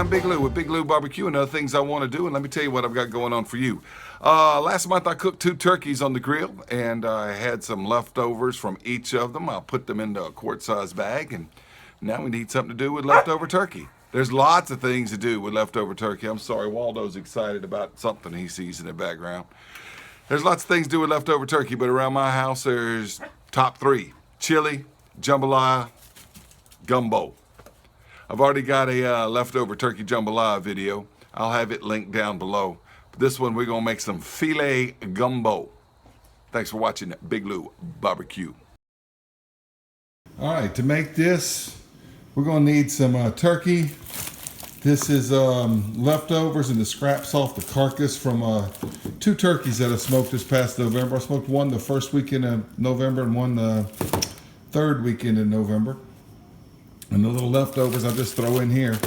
I'm Big Lou with Big Lou Barbecue and other things I want to do. And let me tell you what I've got going on for you. Last month I cooked 2 turkeys on the grill, and I had some leftovers from each of them. I'll put them into a quart-sized bag, and now we need something to do with leftover turkey. There's lots of things to do with leftover turkey. I'm sorry, Waldo's excited about something he sees in the background. There's lots of things to do with leftover turkey, but around my house there's top 3: chili, jambalaya, gumbo. I've already got a leftover turkey jambalaya video. I'll have it linked down below. But this one, we're gonna make some Filé Gumbo. Thanks for watching Big Lou Barbecue. All right, to make this, we're gonna need some turkey. This is leftovers and the scraps off the carcass from 2 turkeys that I smoked this past November. I smoked one the first weekend of November and one the 3rd weekend in November. And the little leftovers I just throw in here.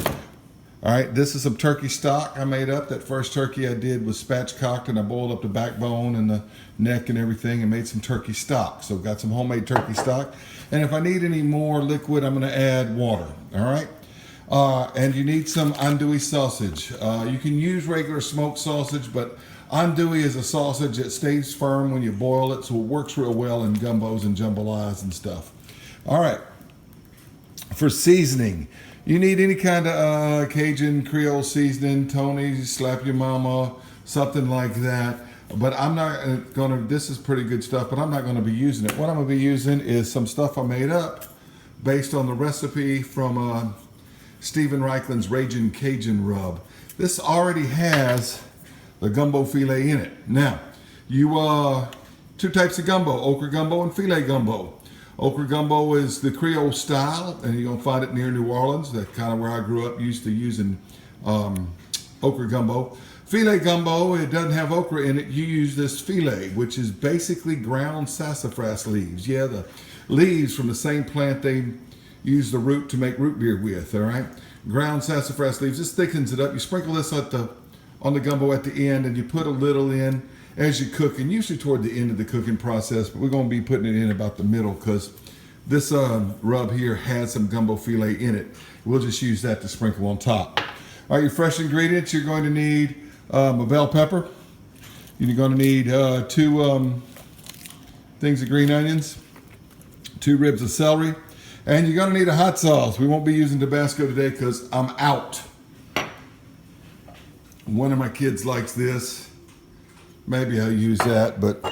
All right, this is some turkey stock I made up. That first turkey I did was spatchcocked, and I boiled up the backbone and the neck and everything and made some turkey stock. So I've got some homemade turkey stock. And if I need any more liquid, I'm gonna add water, all right? And you need some andouille sausage. You can use regular smoked sausage, but andouille is a sausage that stays firm when you boil it, so it works real well in gumbos and jambalayas and stuff. All right. For seasoning, you need any kind of Cajun Creole seasoning, Tony's, Slap Your Mama, something like that. But I'm not gonna, this is pretty good stuff, but I'm not gonna be using it. What I'm gonna be using is some stuff I made up based on the recipe from Stephen Reikland's Ragin' Cajun Rub. This already has the gumbo filet in it. Now, you 2 types of gumbo, okra gumbo and filet gumbo. Okra gumbo is the Creole style, and you're gonna find it near New Orleans. That's kind of where I grew up, used to using okra gumbo. Filet gumbo, it doesn't have okra in it. You use this filet, which is basically ground sassafras leaves. Yeah, the leaves from the same plant they use the root to make root beer with, all right? Ground sassafras leaves, this thickens it up. You sprinkle this on the gumbo at the end, and you put a little in as you cook, and usually toward the end of the cooking process, but we're gonna be putting it in about the middle because this rub here has some gumbo filet in it. We'll just use that to sprinkle on top. All right, your fresh ingredients, you're going to need a bell pepper. You're gonna need 2 things of green onions, 2 ribs of celery, and you're gonna need a hot sauce. We won't be using Tabasco today because I'm out. One of my kids likes this. Maybe I'll use that, but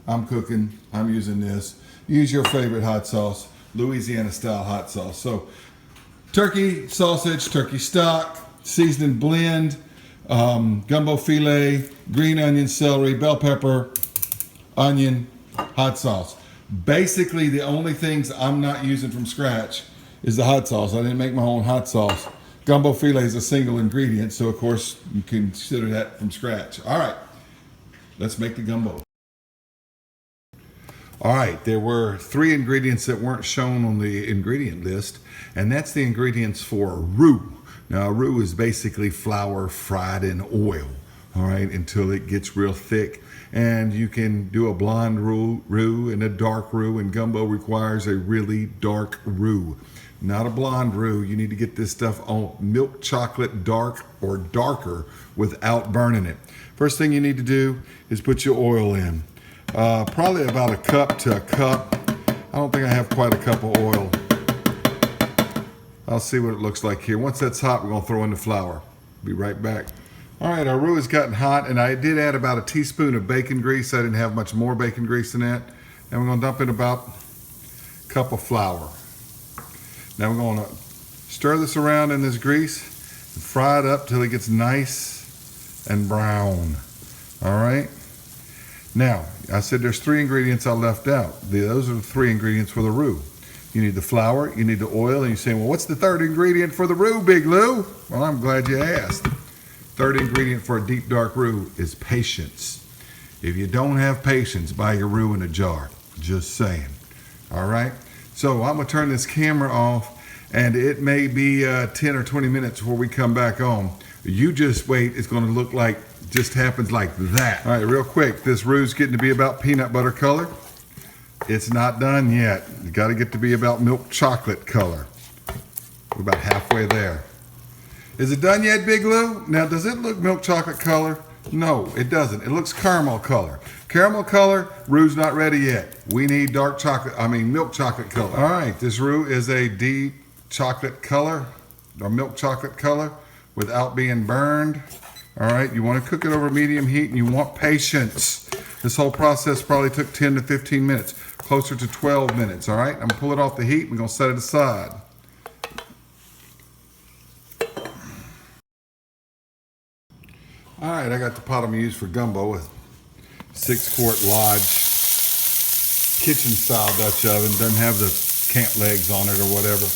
I'm cooking, I'm using this. Use your favorite hot sauce, Louisiana style hot sauce. So turkey sausage, turkey stock, seasoning blend, gumbo filet, green onion, celery, bell pepper, onion, hot sauce. Basically the only things I'm not using from scratch is the hot sauce. I didn't make my own hot sauce. Gumbo filet is a single ingredient, so of course you can consider that from scratch. All right. Let's make the gumbo. All right, there were 3 ingredients that weren't shown on the ingredient list, and that's the ingredients for roux. Now, roux is basically flour fried in oil, all right, until it gets real thick. And you can do a blonde roux and a dark roux, and gumbo requires a really dark roux. Not a blonde roux. You need to get this stuff on milk chocolate dark or darker without burning it. First thing you need to do is put your oil in. Probably about a cup to a cup. I don't think I have quite a cup of oil. I'll see what it looks like here. Once that's hot, we're gonna throw in the flour. Be right back. All right, our roux has gotten hot, and I did add about a teaspoon of bacon grease. I didn't have much more bacon grease than that. And we're gonna dump in about a cup of flour. Now we're gonna stir this around in this grease and fry it up till it gets nice and brown. All right. Now, I said there's 3 ingredients I left out. Those are the 3 ingredients for the roux. You need the flour, you need the oil, and you're saying, well, what's the 3rd ingredient for the roux, Big Lou? Well, I'm glad you asked. 3rd ingredient for a deep dark roux is patience. If you don't have patience, buy your roux in a jar. Just saying. All right. So I'm gonna turn this camera off, and it may be 10 or 20 minutes before we come back on. You just wait, it's gonna look like, just happens like that. All right, real quick, this roux is getting to be about peanut butter color. It's not done yet. You gotta get to be about milk chocolate color. We're about halfway there. Is it done yet, Big Lou? Now, does it look milk chocolate color? No, it doesn't. It looks caramel color. Caramel color, Roux's not ready yet. We need milk chocolate color. All right, this Roux is a deep chocolate color, or milk chocolate color, without being burned. All right, you want to cook it over medium heat, and you want patience. This whole process probably took 10 to 15 minutes, closer to 12 minutes, all right? I'm gonna pull it off the heat, we're gonna set it aside. All right, I got the pot I'm gonna use for gumbo, a 6-quart Lodge kitchen style Dutch oven. Doesn't have the camp legs on it or whatever.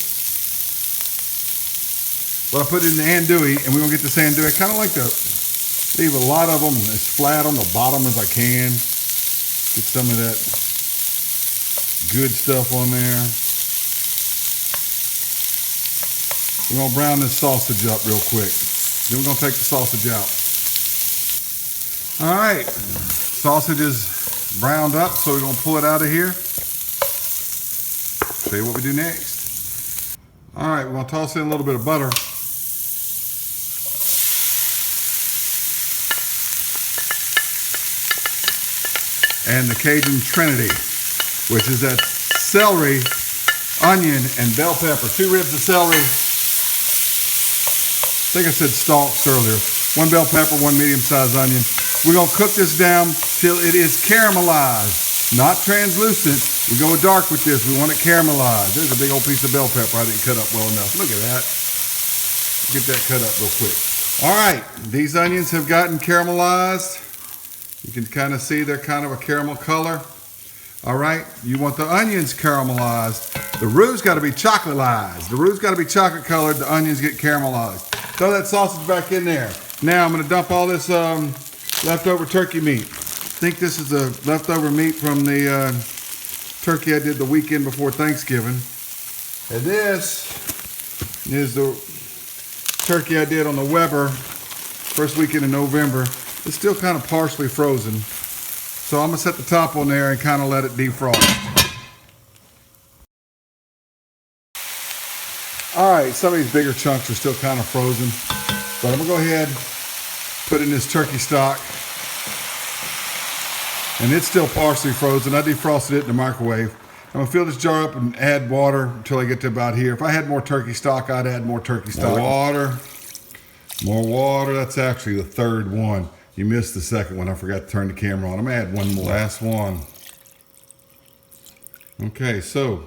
But I put it in the andouille, and we're gonna get this andouille. I kind of like to leave a lot of them as flat on the bottom as I can. Get some of that good stuff on there. We're gonna brown this sausage up real quick. Then we're gonna take the sausage out. All right, sausage is browned up, so we're gonna pull it out of here. Show you what we do next. All right, we're gonna toss in a little bit of butter. And the Cajun Trinity, which is that celery, onion, and bell pepper. 2 ribs of celery. I think I said stalks earlier. 1 bell pepper, 1 medium-sized onion. We're gonna cook this down till it is caramelized, not translucent. We go dark with this, we want it caramelized. There's a big old piece of bell pepper I didn't cut up well enough. Look at that. Get that cut up real quick. All right, these onions have gotten caramelized. You can kind of see they're kind of a caramel color. All right, you want the onions caramelized. The Roux's got to be chocolatized. The Roux's got to be chocolate colored. The onions get caramelized. Throw that sausage back in there. Now I'm going to dump all this leftover turkey meat. I think this is the leftover meat from the turkey I did the weekend before Thanksgiving. And this is the turkey I did on the Weber first weekend in November. It's still kind of partially frozen. So I'm gonna set the top on there and kind of let it defrost. All right, some of these bigger chunks are still kind of frozen, but I'm gonna go ahead, put in this turkey stock. And it's still partially frozen. I defrosted it in the microwave. I'm gonna fill this jar up and add water until I get to about here. If I had more turkey stock, I'd add more turkey stock. More water, that's actually the third one. You missed the second one. I forgot to turn the camera on. I'm gonna add one more. Last one. Okay, so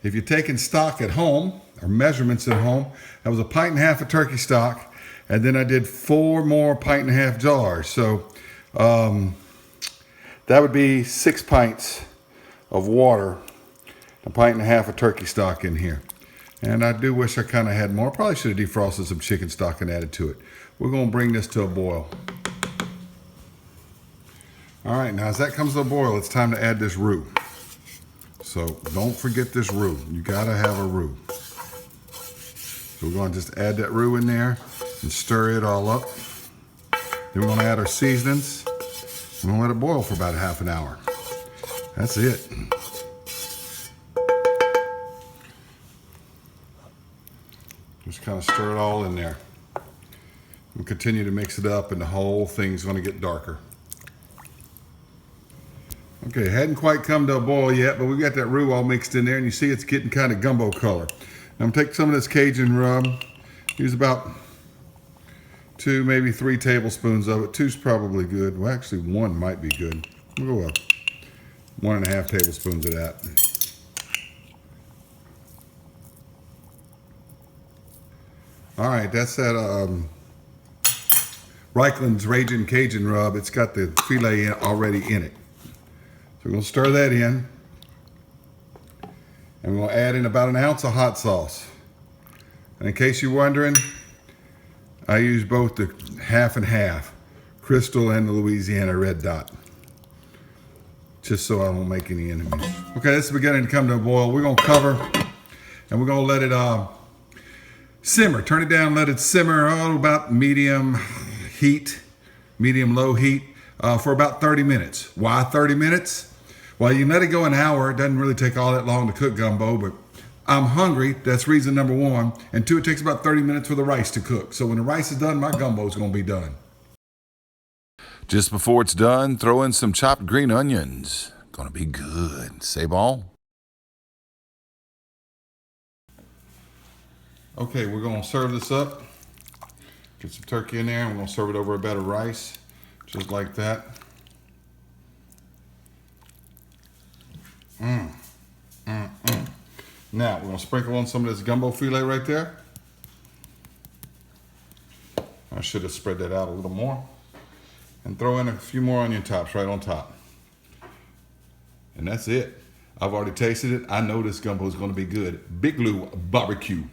if you're taking stock at home, or measurements at home, that was 1.5 pints of turkey stock, and then I did 4 more 1.5 pint jars. So that would be 6 pints of water, 1.5 pints of turkey stock in here. And I do wish I kind of had more. Probably should have defrosted some chicken stock and added to it. We're gonna bring this to a boil. All right, now as that comes to a boil, it's time to add this Roux. So don't forget this Roux. You gotta have a Roux. So we're gonna just add that Roux in there and stir it all up. Then we're gonna add our seasonings. We're gonna let it boil for about half an hour. That's it. Just kind of stir it all in there. We'll continue to mix it up and the whole thing's gonna get darker. Okay, hadn't quite come to a boil yet, but we got that Roux all mixed in there, and you see it's getting kind of gumbo color. Now I'm gonna take some of this Cajun rub, use about 2, maybe 3 tablespoons of it. 2's probably good. Well, actually 1 might be good. We'll go up 1.5 tablespoons of that. All right, that's that Reichland's Raging Cajun rub. It's got the filet already in it. So we're gonna stir that in. And we're gonna add in about 1 ounce of hot sauce. And in case you're wondering, I use both the half and half, Crystal and the Louisiana Red Dot, just so I don't make any enemies. Okay, this is beginning to come to a boil. We're gonna cover and we're gonna let it simmer. Turn it down, let it simmer about medium heat, medium-low heat for about 30 minutes. Why 30 minutes? Well, you let it go an hour. It doesn't really take all that long to cook gumbo, but I'm hungry. That's reason number one. And two, it takes about 30 minutes for the rice to cook. So when the rice is done, my gumbo is going to be done. Just before it's done, throw in some chopped green onions. Gonna be good. C'est bon? Okay, we're gonna serve this up. Get some turkey in there, and we're gonna serve it over a bed of rice, just like that. Now, we're gonna sprinkle on some of this gumbo filet right there. I should have spread that out a little more. And throw in a few more onion tops right on top. And that's it. I've already tasted it. I know this gumbo is gonna be good. Big Lou barbecue.